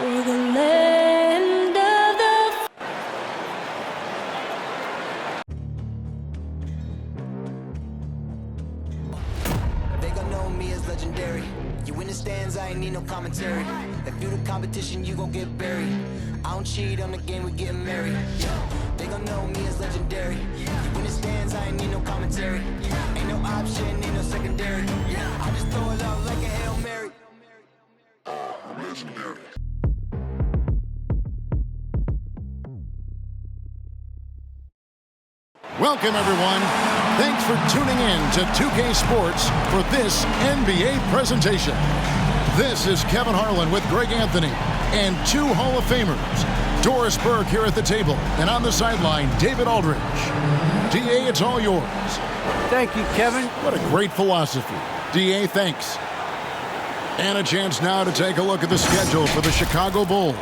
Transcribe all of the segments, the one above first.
for the land of the... They gon' know me as legendary. You in the stands, I ain't need no commentary. If you the competition, you gon' get buried. I don't cheat on the game, we getting married. They gon' know me as legendary. You in the stands, I ain't need no commentary. Ain't no option, ain't no secondary. I just throw it out like a Hail Mary. I'm legendary. Welcome, everyone. Thanks for tuning in to 2K Sports for this NBA presentation. This is Kevin Harlan with Greg Anthony and two Hall of Famers, Doris Burke here at the table, and on the sideline, David Aldridge. DA, it's all yours. Thank you, Kevin. What a great philosophy. DA, thanks. And a chance now to take a look at the schedule for the Chicago Bulls.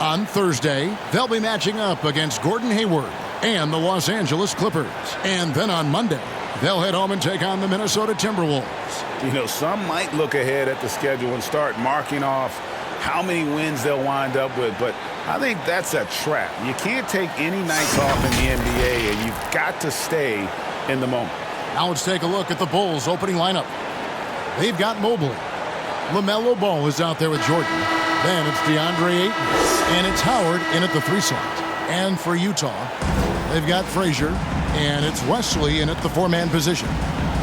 On Thursday, they'll be matching up against Gordon Hayward and the Los Angeles Clippers. And then on Monday, they'll head home and take on the Minnesota Timberwolves. You know, some might look ahead at the schedule and start marking off how many wins they'll wind up with, but I think that's a trap. You can't take any nights off in the NBA, and you've got to stay in the moment. Now let's take a look at the Bulls' opening lineup. They've got Mobley. LaMelo Ball is out there with Jordan. Then it's DeAndre Ayton, and it's Howard in at the 3 slot. And for Utah, they've got Frazier, and it's Wesley in at the 4-man position.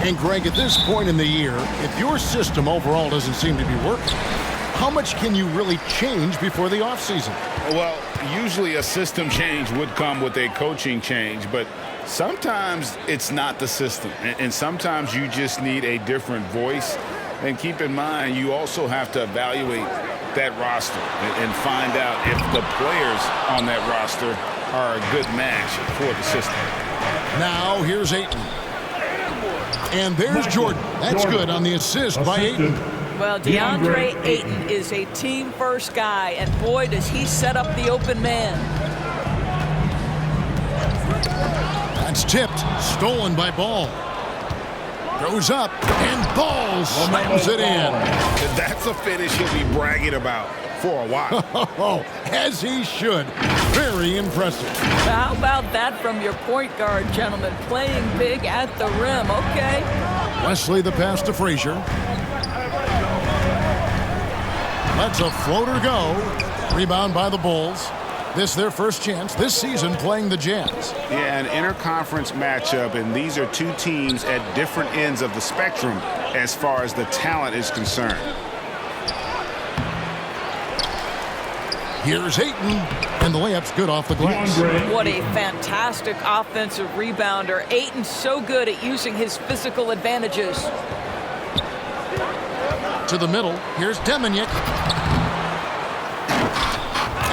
And Greg, at this point in the year, if your system overall doesn't seem to be working, how much can you really change before the offseason? Well, usually a system change would come with a coaching change, but sometimes it's not the system. And sometimes you just need a different voice. And keep in mind, you also have to evaluate that roster and find out if the players on that roster are a good match for the system. Now here's Ayton. And there's Jordan. That's good on the assist by Ayton. Well, DeAndre Ayton is a team-first guy, and boy, does he set up the open man. That's tipped, stolen by Ball. Goes up, and Ball slams it in. That's a finish he'll be bragging about for a while. Oh, as he should. Very impressive. How about that from your point guard, gentlemen? Playing big at the rim, okay. Wesley the pass to Frazier. Lets a floater go. Rebound by the Bulls. This their first chance this season playing the Jazz. Yeah, an interconference matchup, and these are two teams at different ends of the spectrum as far as the talent is concerned. Here's Ayton, and the layup's good off the glass. What a fantastic offensive rebounder. Ayton's so good at using his physical advantages. To the middle, here's Deminick.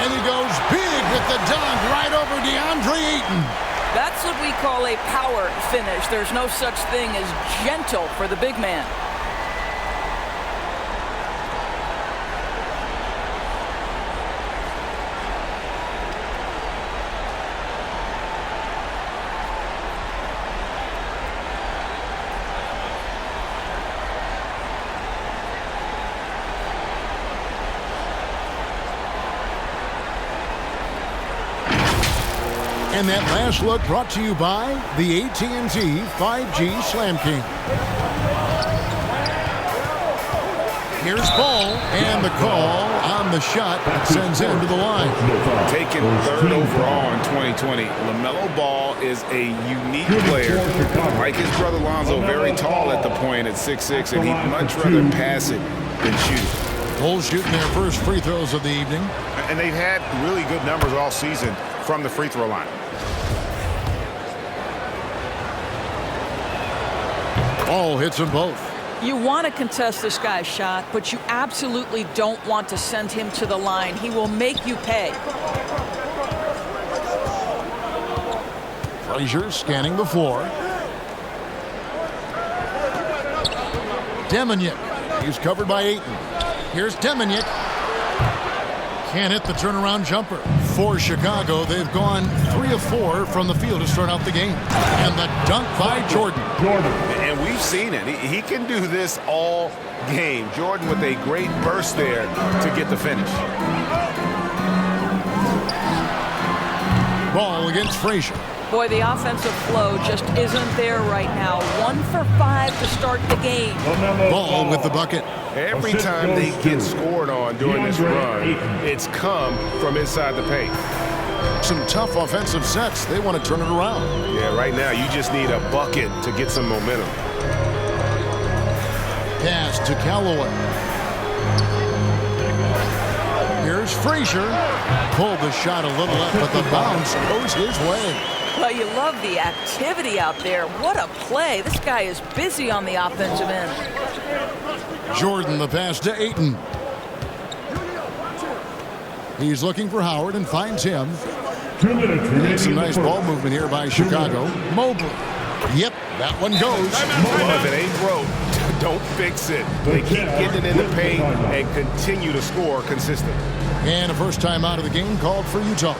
And he goes big with the dunk right over DeAndre Ayton. That's what we call a power finish. There's no such thing as gentle for the big man. And that last look brought to you by the AT&T 5G Slam King. Here's Ball, and the call on the shot that sends him to the line. Taken 3rd overall in 2020, LaMelo Ball is a unique player. Like his brother Lonzo, very tall at the point at 6'6", and he'd much rather pass it than shoot it. Bulls shooting their first free throws of the evening. And they've had really good numbers all season from the free throw line. Ball hits them both. You want to contest this guy's shot, but you absolutely don't want to send him to the line. He will make you pay. Frazier scanning the floor. Deminick. He's covered by Ayton. Here's Deminick. Can't hit the turnaround jumper. For Chicago, they've gone 3 of 4 from the field to start out the game. And the dunk by Jordan. And we we've seen it. He can do this all game. Jordan with a great burst there to get the finish. Ball against Frazier. Boy, the offensive flow just isn't there right now. 1 for 5 to start the game. Ball with the bucket. Every time they get scored on during this run, it's come from inside the paint. Some tough offensive sets. They want to turn it around. Yeah, right now you just need a bucket to get some momentum. Pass to Callaway. Here's Frazier. Pulled the shot a little up, but the bounce goes his way. Well, you love the activity out there. What a play. This guy is busy on the offensive end. Jordan the pass to Ayton. He's looking for Howard and finds him. And some nice ball movement here by Chicago. Mobley. Yep, that one goes. Well, if it ain't broke, don't fix it. They keep getting it in the paint and continue to score consistently. And a first time out of the game called for Utah.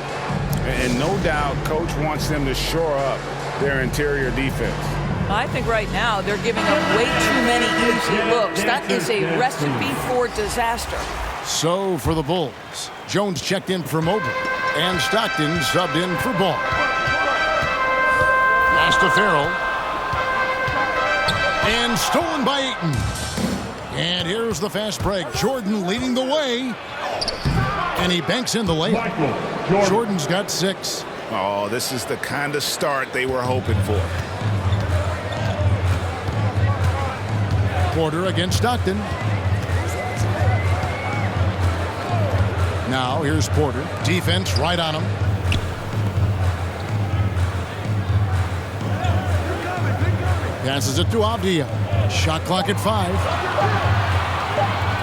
And no doubt, Coach wants them to shore up their interior defense. I think right now they're giving up way too many easy looks. That is a recipe for disaster. So for the Bulls, Jones checked in for Mobley, and Stockton subbed in for Ball. Pass to Farrell. And stolen by Ayton. And here's the fast break. Jordan leading the way. And he banks in the layup. Jordan's got 6. Oh, this is the kind of start they were hoping for. Porter against Stockton. Now here's Porter. Defense right on him. Passes it to Avdia. Shot clock at 5.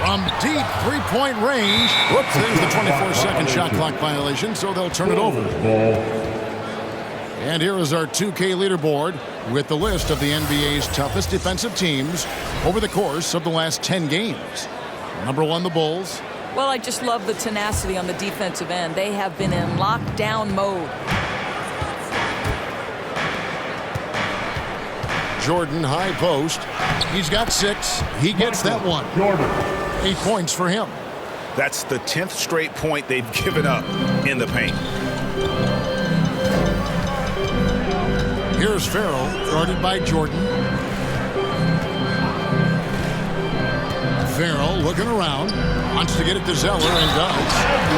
From deep three-point range. Whoops, there's the 24-second shot clock violation, so they'll turn it over. And here is our 2K leaderboard with the list of the NBA's toughest defensive teams over the course of the last 10 games. Number 1, the Bulls. Well, I just love the tenacity on the defensive end. They have been in lockdown mode. Jordan, high post. He's got 6. He gets that one. 8 points for him. That's the 10th straight point they've given up in the paint. Here's Farrell, guarded by Jordan. Farrell looking around, wants to get it to Zeller and does.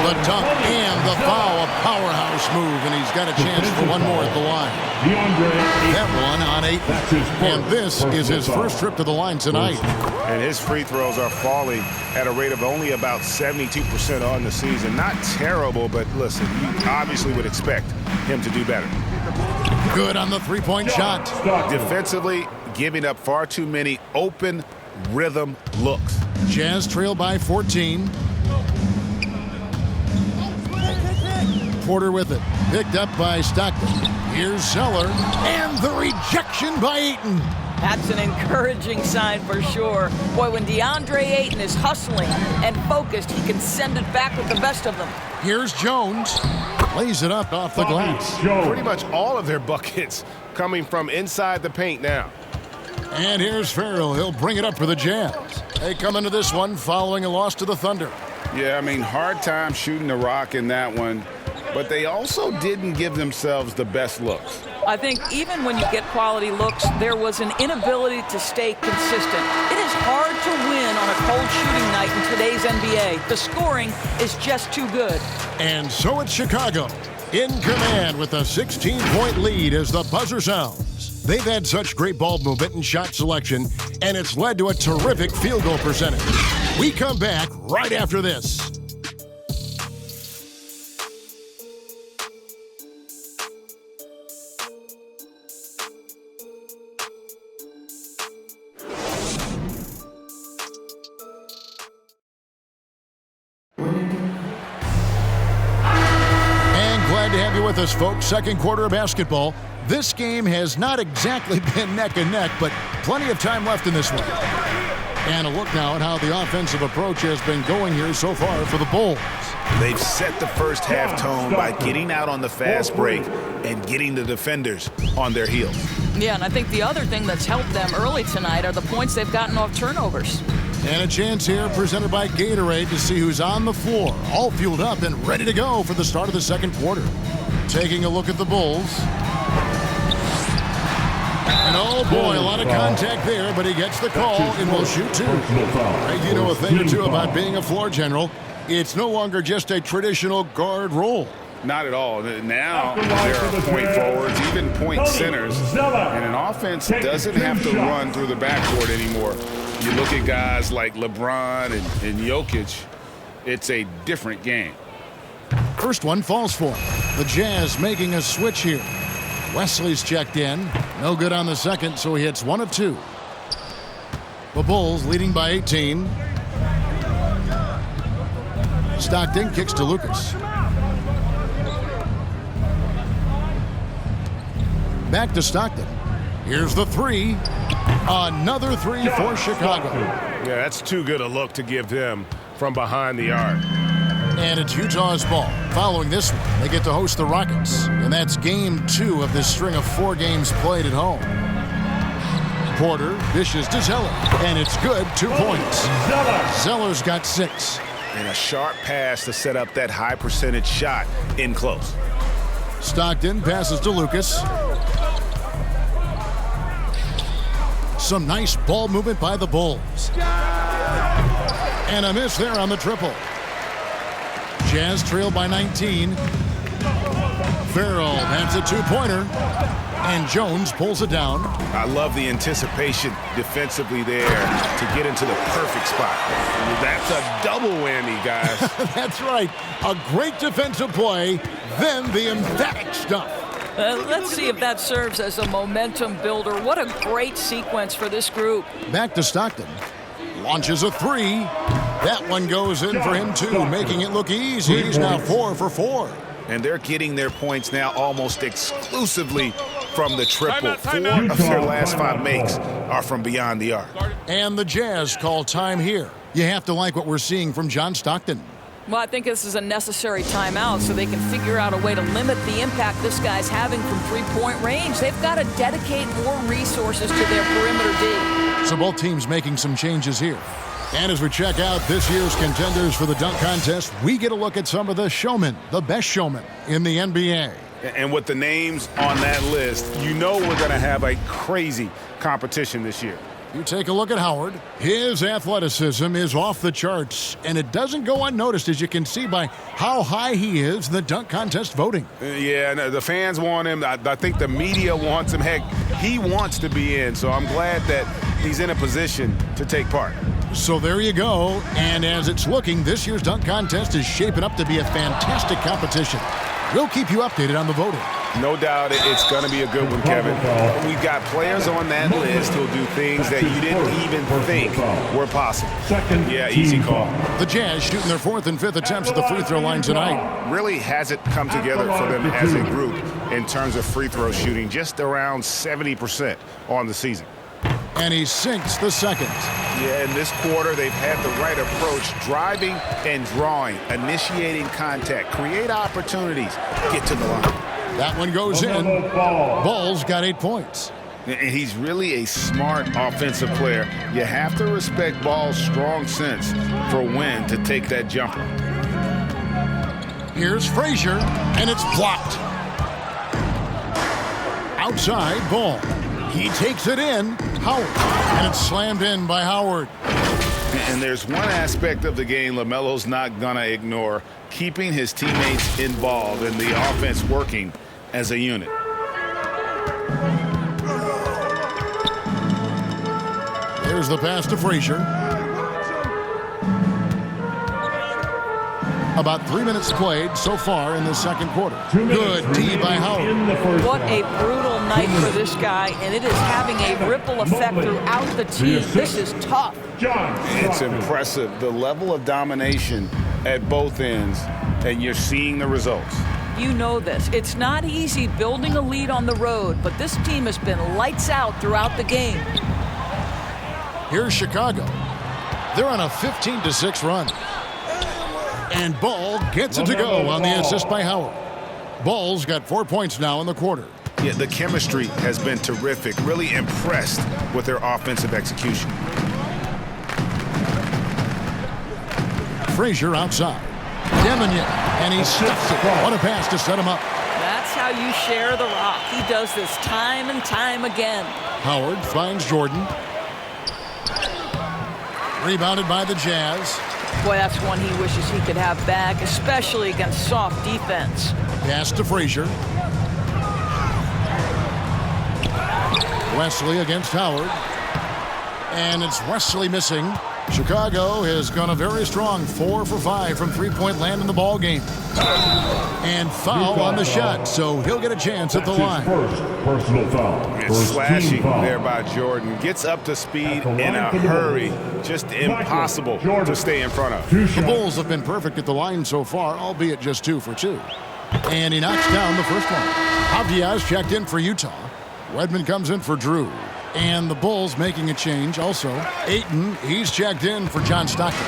The dunk and the foul, a powerhouse move, and he's got a chance for one more at the line. That one on 8. And this is his first trip to the line tonight. And his free throws are falling at a rate of only about 72% on the season. Not terrible, but listen, you obviously would expect him to do better. Good on the three-point shot. Defensively, giving up far too many open rhythm looks. Jazz trail by 14. Porter with it. Picked up by Stockton. Here's Zeller. And the rejection by Ayton. That's an encouraging sign for sure. Boy, when DeAndre Ayton is hustling and focused, he can send it back with the best of them. Here's Jones. Lays it up off the glass. Pretty much all of their buckets coming from inside the paint now. And here's Farrell. He'll bring it up for the Jazz. They come into this one following a loss to the Thunder. Yeah, I mean, hard time shooting the rock in that one, but they also didn't give themselves the best looks. I think even when you get quality looks, there was an inability to stay consistent. It is hard to win on a cold shooting night in today's NBA. The scoring is just too good. And so it's Chicago in command with a 16-point lead as the buzzer sounds. They've had such great ball movement and shot selection, and it's led to a terrific field goal percentage. We come back right after this. To have you with us, folks. Second quarter of basketball. This game has not exactly been neck and neck, but plenty of time left in this one. And a look now at how the offensive approach has been going here so far for the Bulls. They've set the first half tone by getting out on the fast break and getting the defenders on their heels. Yeah, and I think the other thing that's helped them early tonight are the points they've gotten off turnovers. And a chance here presented by Gatorade to see who's on the floor, all fueled up and ready to go for the start of the second quarter. Taking a look at the Bulls. And oh boy, a lot of contact there, but he gets the call and will shoot two. Right, you know a thing or two about being a floor general. It's no longer just a traditional guard role. Not at all. Now there are point forwards, even point centers, and an offense doesn't have to run through the backcourt anymore. You look at guys like LeBron and Jokic, it's a different game. First one falls for him. The Jazz making a switch here. Wesley's checked in. No good on the second, so he hits 1 of 2. The Bulls leading by 18. Stockton kicks to Lucas. Back to Stockton. Here's the 3. Another 3 for Chicago. Yeah, that's too good a look to give them from behind the arc. And it's Utah's ball. Following this one, they get to host the Rockets. And that's game 2 of this string of 4 games played at home. Porter dishes to Zeller. And it's good, 2 points. Zeller's got 6. And a sharp pass to set up that high percentage shot in close. Stockton passes to Lucas. Some nice ball movement by the Bulls. And a miss there on the triple. Jazz trail by 19. Farrell has a 2-pointer. And Jones pulls it down. I love the anticipation defensively there to get into the perfect spot. That's a double whammy, guys. That's right. A great defensive play, then the emphatic stuff. Let's see if that serves as a momentum builder. What a great sequence for this group. Back to Stockton. Launches a 3. That one goes in for him, too, making it look easy. He's now 4 for 4. And they're getting their points now almost exclusively from the triple. 4 of their last 5 makes are from beyond the arc. And the Jazz call time here. You have to like what we're seeing from John Stockton. Well, I think this is a necessary timeout so they can figure out a way to limit the impact this guy's having from three-point range. They've got to dedicate more resources to their perimeter D. So both teams making some changes here. And as we check out this year's contenders for the dunk contest, we get a look at some of the showmen, the best showmen in the NBA. And with the names on that list, you know we're going to have a crazy competition this year. You take a look at Howard. His athleticism is off the charts, and it doesn't go unnoticed, as you can see by how high he is in the dunk contest voting. Yeah, no, the fans want him. I think the media wants him. Heck, he wants to be in, so I'm glad that he's in a position to take part. So there you go, and as it's looking, this year's dunk contest is shaping up to be a fantastic competition. We'll keep you updated on the voting. No doubt it's going to be a good one, Kevin. We've got players on that list who'll do things that you didn't even think were possible. Yeah, easy call. The Jazz shooting their 4th and 5th attempts at the free throw line tonight. Really hasn't come together for them as a group in terms of free throw shooting, just around 70% on the season. And he sinks the second. Yeah, in this quarter, they've had the right approach, driving and drawing, initiating contact, create opportunities, get to the line. That one goes in. Ball's got 8 points. And he's really a smart offensive player. You have to respect Ball's strong sense for when to take that jumper. Here's Frazier, and it's blocked. Outside, Ball. He takes it in. Howard. And it's slammed in by Howard. And there's one aspect of the game LaMelo's not going to ignore, keeping his teammates involved and the offense working as a unit. There's the pass to Frazier. About 3 minutes played so far in the second quarter. Good D by Howard. What a brutal night for this guy, and it is having a ripple effect throughout the team. This is tough. It's impressive, the level of domination at both ends, and you're seeing the results. You know this. It's not easy building a lead on the road, but this team has been lights out throughout the game. Here's Chicago. They're on a 15-6 run. And Ball gets it to go on the assist by Howard. Ball's got 4 points now in the quarter. Yeah, the chemistry has been terrific. Really impressed with their offensive execution. Frazier outside. Demignon, and he stuffs it. What a pass to set him up. That's how you share the rock. He does this time and time again. Howard finds Jordan. Rebounded by the Jazz. Boy, that's one he wishes he could have back, especially against soft defense. Pass to Frazier. Wesley against Howard. And it's Wesley missing. Chicago has gone a very strong 4 for 5 from three-point land in the ball game. And foul on the shot, so he'll get a chance at the line. First personal foul. It's slashing there by Jordan. Gets up to speed in a hurry. Just impossible to stay in front of. The Bulls have been perfect at the line so far, albeit just 2 for 2. And he knocks down the first one. Avdiaz checked in for Utah. Wedman comes in for Drew. And the Bulls making a change also. Ayton, he's checked in for John Stockton.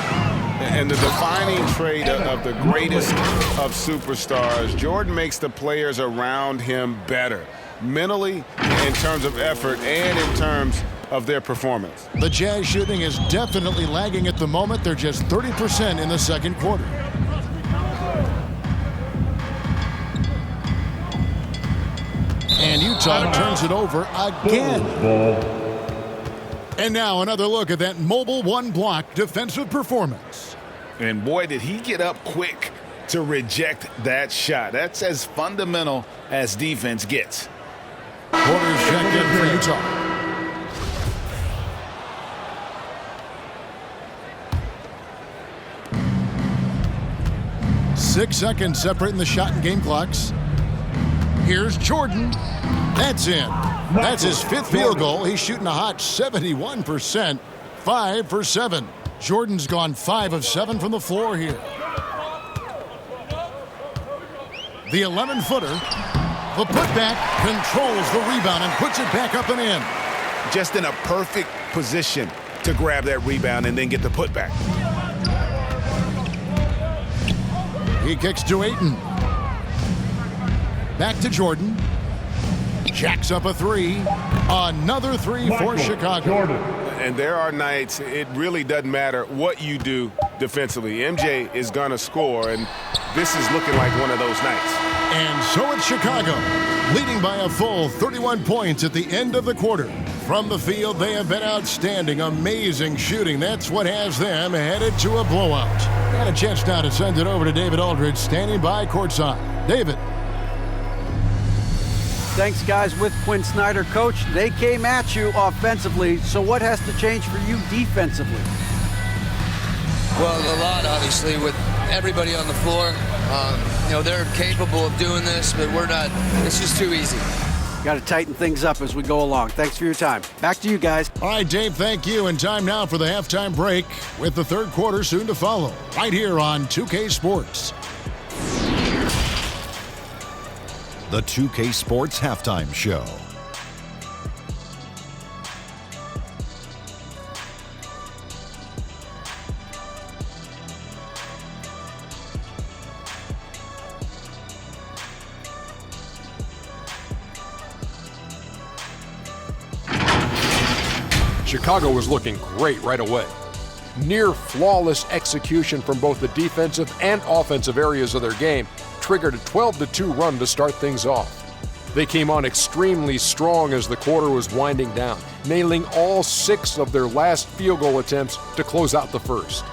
And the defining trait of the greatest of superstars, Jordan makes the players around him better. Mentally, in terms of effort, and in terms of their performance. The Jazz shooting is definitely lagging at the moment. They're just 30% in the second quarter. And Utah turns it over again. And now another look at that mobile one-block defensive performance. And boy, did he get up quick to reject that shot. That's as fundamental as defense gets. Porter's checked in for Utah. Six seconds separating the shot and game clocks. Here's Jordan. That's in. That's his 5th field goal. He's shooting a hot 71%. 5 for 7. Jordan's gone 5 of 7 from the floor here. The 11-footer. The putback controls the rebound and puts it back up and in. Just in a perfect position to grab that rebound and then get the putback. He kicks to Ayton. Back to Jordan. Jacks up a 3. Another 3 for Chicago. And there are nights it really doesn't matter what you do defensively. MJ is going to score, and this is looking like one of those nights. And so it's Chicago, leading by a full 31 points at the end of the quarter. From the field, they have been outstanding, amazing shooting. That's what has them headed to a blowout. And a chance now to send it over to David Aldridge, standing by courtside. David. Thanks, guys. With Quinn Snyder, Coach, they came at you offensively, so what has to change for you defensively? Well, a lot, obviously, with everybody on the floor. You know, they're capable of doing this, but we're not. It's just too easy. Got to tighten things up as we go along. Thanks for your time. Back to you guys. All right, Dave, thank you. And time now for the halftime break with the third quarter soon to follow. Right here on 2K Sports. The 2K Sports Halftime Show. Chicago was looking great right away. Near flawless execution from both the defensive and offensive areas of their game triggered a 12-2 run to start things off. They came on extremely strong as the quarter was winding down, nailing all 6 of their last field goal attempts to close out the first.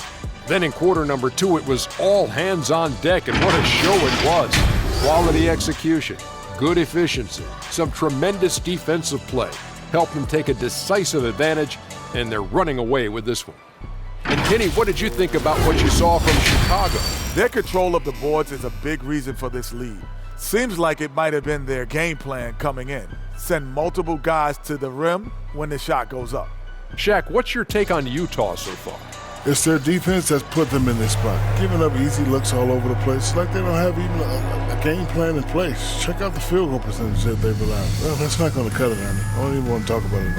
Then in quarter number 2, it was all hands on deck, and what a show it was. Quality execution, good efficiency, some tremendous defensive play helped them take a decisive advantage, and they're running away with this one. And Kenny, what did you think about what you saw from Chicago? Their control of the boards is a big reason for this lead. Seems like it might have been their game plan coming in. Send multiple guys to the rim when the shot goes up. Shaq, what's your take on Utah so far? It's their defense that's put them in this spot. Giving up easy looks all over the place. It's like they don't have even a game plan in place. Check out the field goal percentage that they've allowed. Well, that's not going to cut it, Andy. I don't even want to talk about it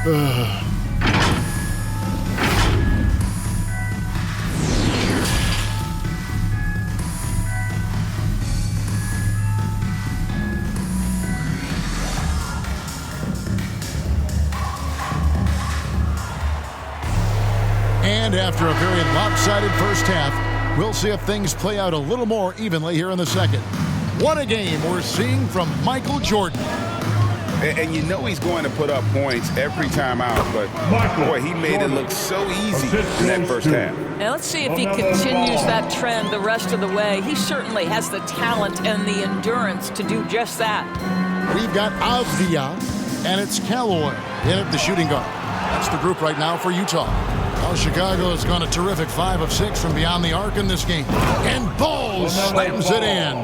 no more. And after a very lopsided first half, we'll see if things play out a little more evenly here in the second. What a game we're seeing from Michael Jordan. And you know he's going to put up points every time out, but boy, he made it look so easy in that first half. Now let's see if he continues that trend the rest of the way. He certainly has the talent and the endurance to do just that. We've got Avdia, and it's Callaway in at the shooting guard. That's the group right now for Utah. Well, Chicago has gone a terrific 5 of 6 from beyond the arc in this game. And Ball slams it in.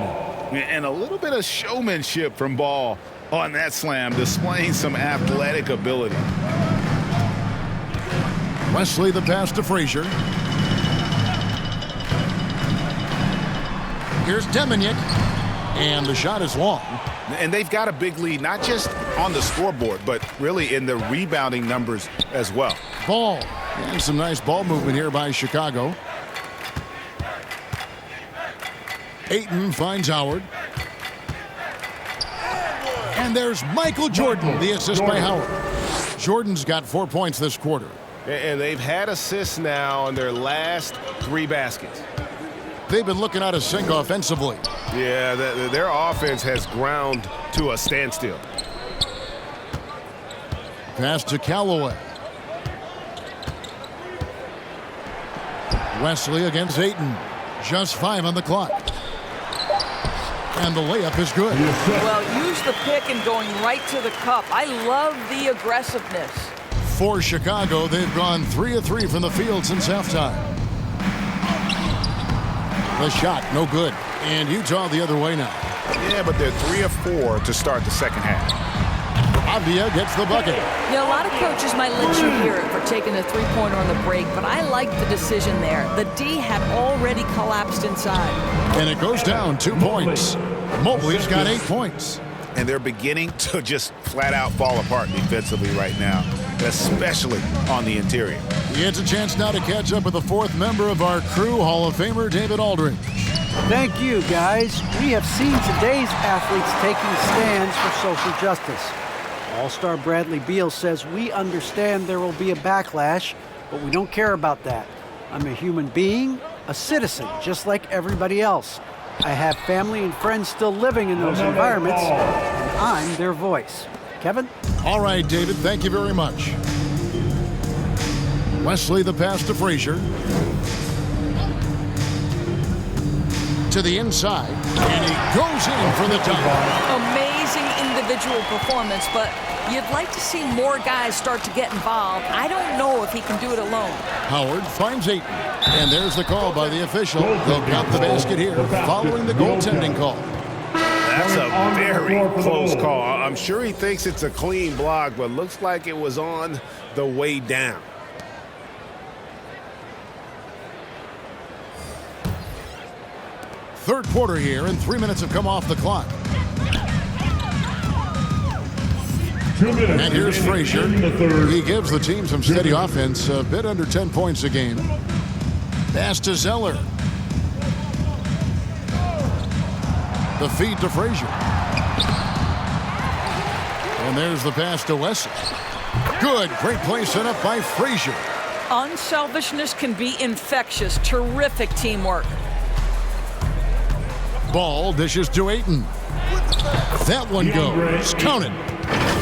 And a little bit of showmanship from Ball on that slam, displaying some athletic ability. Wesley the pass to Frazier. Here's Deminick, and the shot is long. And they've got a big lead, not just on the scoreboard, but really in the rebounding numbers as well. Ball, and some nice ball movement here by Chicago. Ayton finds Howard. And there's Michael Jordan, the assist by Howard. Jordan's got 4 points this quarter. And they've had assists now on their last 3 baskets. They've been looking out of sync offensively. Yeah, their offense has ground to a standstill. Pass to Callaway. Wesley against Ayton. Just 5 on the clock. And the layup is good. Well, use the pick and going right to the cup. I love the aggressiveness. For Chicago, they've gone 3 of 3 from the field since halftime. The shot, no good. And Utah the other way now. Yeah, but they're 3 of 4 to start the second half. Avdia gets the bucket. You know, a lot of coaches might let you hear it for taking the three-pointer on the break, but I like the decision there. The D had already collapsed inside. And it goes down 2 points. Mobley's got 8 points. And they're beginning to just flat out fall apart defensively right now, especially on the interior. It's a chance now to catch up with the 4th member of our crew, Hall of Famer David Aldridge. Thank you, guys. We have seen today's athletes taking stands for social justice. All-Star Bradley Beal says, "We understand there will be a backlash, but we don't care about that. I'm a human being, a citizen, just like everybody else. I have family and friends still living in those environments, and I'm their voice." Kevin? All right, David, thank you very much. Wesley the pass to Frazier. To the inside, and he goes in for the dunk. Amazing individual performance, but you'd like to see more guys start to get involved. I don't know if he can do it alone. Howard finds Ayton, and there's the call by the official. They'll count the basket here, following the goaltending call. That's a very close call. I'm sure he thinks it's a clean block, but looks like it was on the way down. Third quarter here, and 3 minutes have come off the clock. And here's Frazier. He gives the team some steady offense, a bit under 10 points a game. Pass to Zeller. The feed to Frazier. And there's the pass to Wesley. Good, great play set up by Frazier. Unselfishness can be infectious. Terrific teamwork. Ball dishes to Ayton. That one goes. Counted.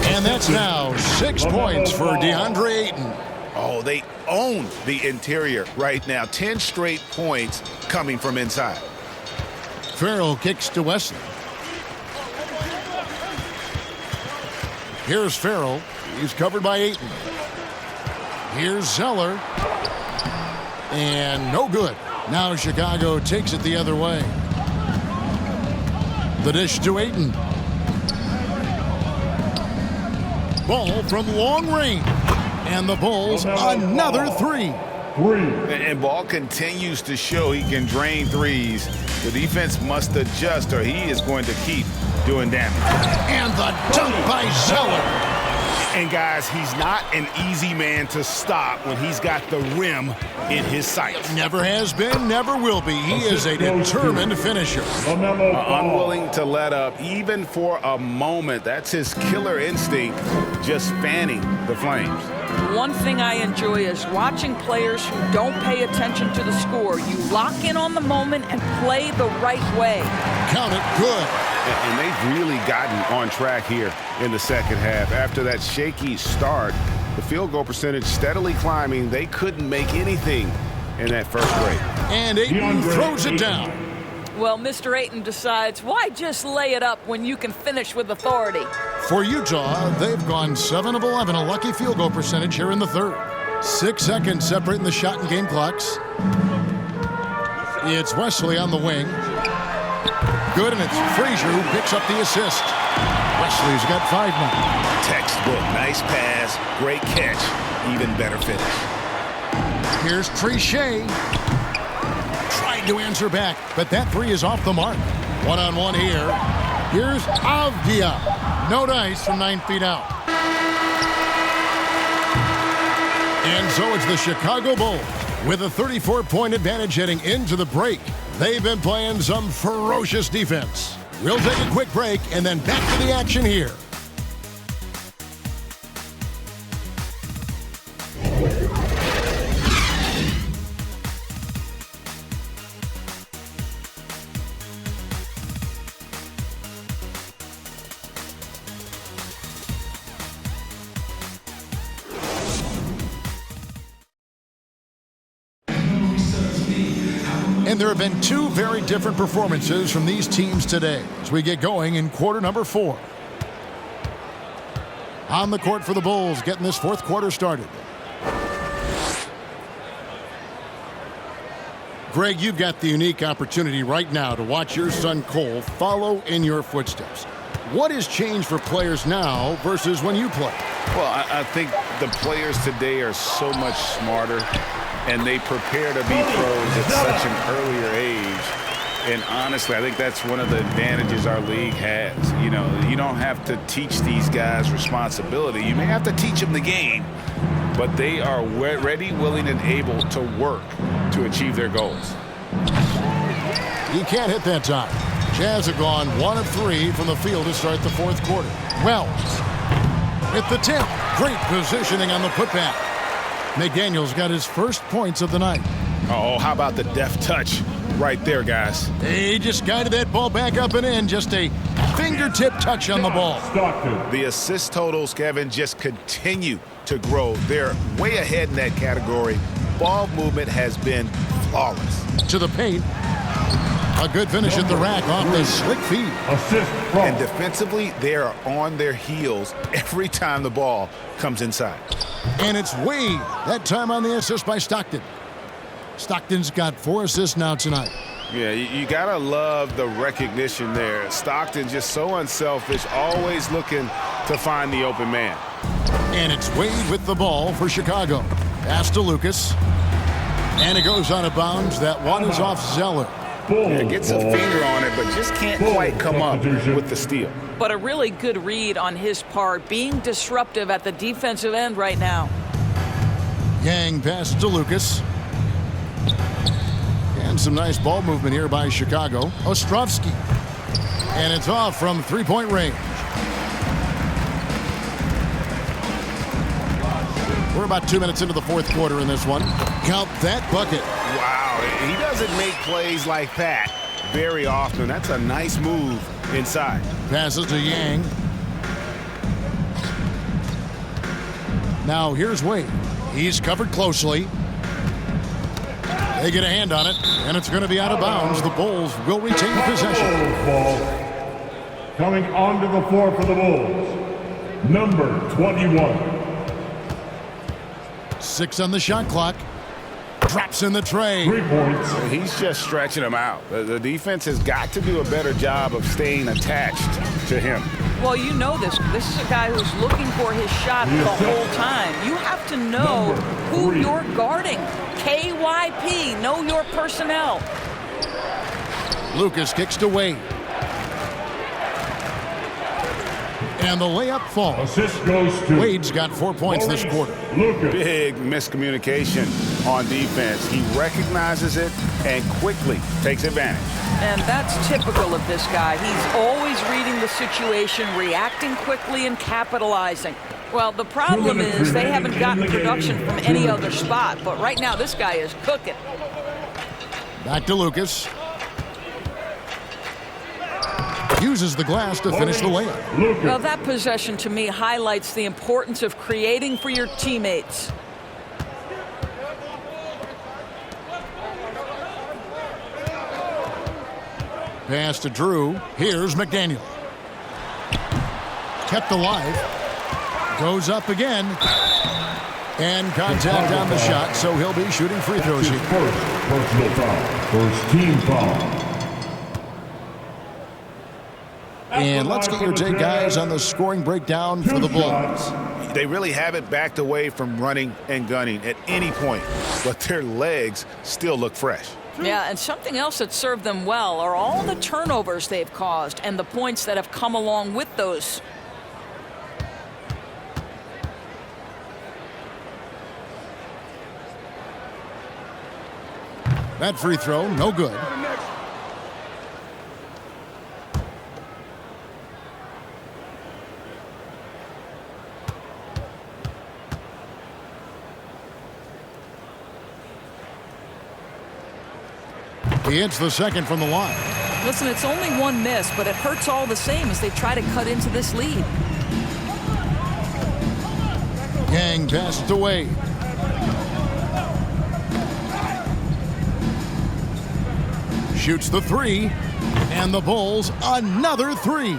And that's now 6 points for DeAndre Ayton. Oh, they own the interior right now. 10 straight points coming from inside. Farrell kicks to Wesley. Here's Farrell. He's covered by Ayton. Here's Zeller. And no good. Now Chicago takes it the other way. The dish to Ayton. Ball from long range. And the Bulls another 3. And Ball continues to show he can drain threes. The defense must adjust or he is going to keep doing damage. And the dunk by Zeller. And guys, he's not an easy man to stop when he's got the rim in his sights. Never has been, never will be. He is a determined finisher. Unwilling to let up even for a moment. That's his killer instinct, just fanning the flames. One thing I enjoy is watching players who don't pay attention to the score. You lock in on the moment and play the right way. Count it, good. And they've really gotten on track here in the second half. After that shaky start, the field goal percentage steadily climbing. They couldn't make anything in that first break. And Ayton throws it down. Well, Mr. Ayton decides, why just lay it up when you can finish with authority? For Utah, they've gone 7 of 11, a lucky field goal percentage here in the third. 6 seconds separating the shot and game clocks. It's Wesley on the wing. Good, and it's Frazier who picks up the assist. Wesley's got 5 now. Textbook, nice pass, great catch, even better finish. Here's Trichet. Tried to answer back, but that 3 is off the mark. One-on-one here. Here's Avdia. No dice from 9 feet out. And so it's the Chicago Bulls with a 34-point advantage heading into the break. They've been playing some ferocious defense. We'll take a quick break and then back to the action here. And there have been 2 very different performances from these teams today as we get going in quarter number 4. On the court for the Bulls, getting this fourth quarter started. Greg, you've got the unique opportunity right now to watch your son Cole follow in your footsteps. What has changed for players now versus when you played? Well, I think the players today are so much smarter, and they prepare to be pros at such an earlier age. And honestly, I think that's one of the advantages our league has. You know, you don't have to teach these guys responsibility. You may have to teach them the game, but they are ready, willing, and able to work to achieve their goals. He can't hit that time. Jazz have gone 1 of 3 from the field to start the fourth quarter. Wells with the tip. Great positioning on the putback. McDaniel's got his first points of the night. Oh, how about the deft touch right there, guys? He just guided that ball back up and in. Just a fingertip touch on the ball. Stockton. The assist totals, Kevin, just continue to grow. They're way ahead in that category. Ball movement has been flawless. To the paint. A good finish at the rack off the slick feed. Assist from. And defensively, they are on their heels every time the ball comes inside. And it's Wade. That time on the assist by Stockton. Stockton's got 4 assists now tonight. Yeah, you got to love the recognition there. Stockton just so unselfish, always looking to find the open man. And it's Wade with the ball for Chicago. Pass to Lucas. And it goes out of bounds. That one is off Zeller. Yeah, gets a finger on it, but just can't quite come up with the steal. But a really good read on his part, being disruptive at the defensive end right now. Yang pass to Lucas. And some nice ball movement here by Chicago. Ostrovsky. And it's off from 3-point range. We're about 2 minutes into the fourth quarter in this one. Count that bucket. Wow, he doesn't make plays like that very often. That's a nice move inside. Passes to Yang. Now here's Wade. He's covered closely. They get a hand on it, and it's going to be out of bounds. The Bulls will retain possession. Ball. Coming onto the floor for the Bulls, number 21. 6 on the shot clock. Drops in the tray. 3 points. He's just stretching him out. The defense has got to do a better job of staying attached to him. Well, you know this. This is a guy who's looking for his shot the whole time. You have to know who you're guarding. KYP, know your personnel. Lucas kicks to Wade. And the layup falls. Assist goes to Wade's got 4 points this quarter. Lucas. Big miscommunication on defense. He recognizes it and quickly takes advantage. And that's typical of this guy. He's always reading the situation, reacting quickly, and capitalizing. Well, the problem is they haven't gotten production from any other spot, but right now this guy is cooking. Back to Lucas. Uses the glass to finish the layup. Well, that possession to me highlights the importance of creating for your teammates. Pass to Drew. Here's McDaniel. Kept alive. Goes up again. And contact on the shot, so he'll be shooting free throws here. First personal foul. First team foul. And let's get your take, guys, on the scoring breakdown for the Bulls. They really haven't backed away from running and gunning at any point, but their legs still look fresh. Yeah, and something else that served them well are all the turnovers they've caused and the points that have come along with those. That free throw, no good. He hits the second from the line. Listen, it's only one miss, but it hurts all the same as they try to cut into this lead. Yang passes to Wade. Shoots the three, and the Bulls another three.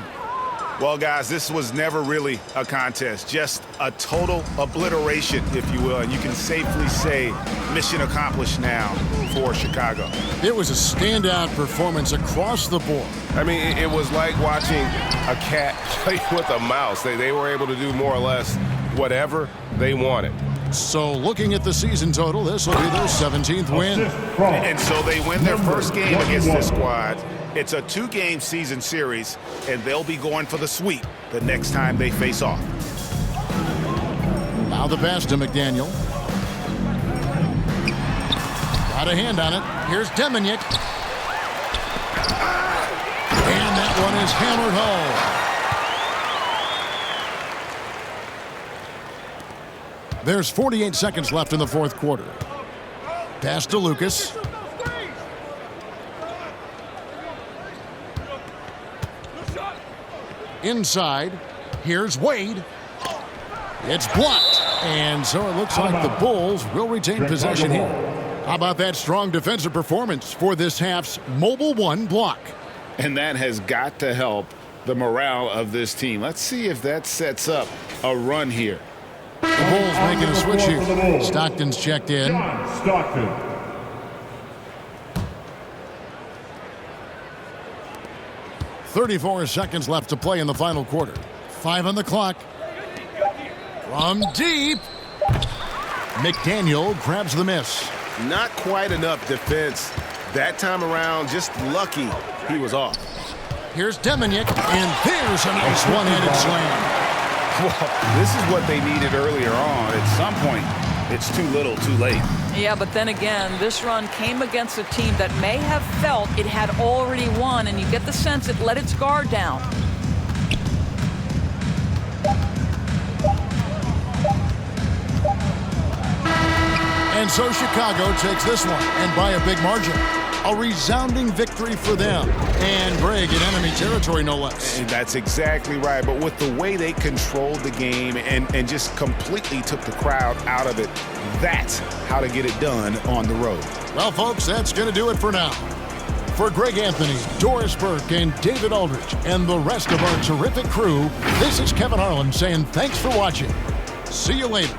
Well, guys, this was never really a contest, just a total obliteration, if you will, and you can safely say mission accomplished now for Chicago. It was a standout performance across the board. I mean, it was like watching a cat play with a mouse. They were able to do more or less whatever they wanted. So looking at the season total, this will be their 17th win. And so they win their first game against this squad. It's a 2-game season series, and they'll be going for the sweep the next time they face off. Now the pass to McDaniel. Got a hand on it. Here's Deminick. And that one is hammered home. There's 48 seconds left in the fourth quarter. Pass to Lucas. Inside, here's Wade. It's blocked, and so it looks like the Bulls will retain possession here. How about that strong defensive performance for this half's Mobile 1 block? And that has got to help the morale of this team. Let's see if that sets up a run here. The Bulls making a switch here. Stockton's checked in. Stockton. 34 seconds left to play in the final quarter. 5 on the clock. From deep. McDaniel grabs the miss. Not quite enough defense that time around. Just lucky he was off. Here's Deminick, and there's a nice one-handed slam. Well, this is what they needed earlier on. At some point, it's too little, too late. Yeah, but then again, this run came against a team that may have felt it had already won, and you get the sense it let its guard down. And so Chicago takes this one, and by a big margin. A resounding victory for them, and Greg in enemy territory, no less. And that's exactly right, but with the way they controlled the game and just completely took the crowd out of it, that's how to get it done on the road. Well, folks, that's going to do it for now. For Greg Anthony, Doris Burke, and David Aldridge, and the rest of our terrific crew, this is Kevin Harlan saying thanks for watching. See you later.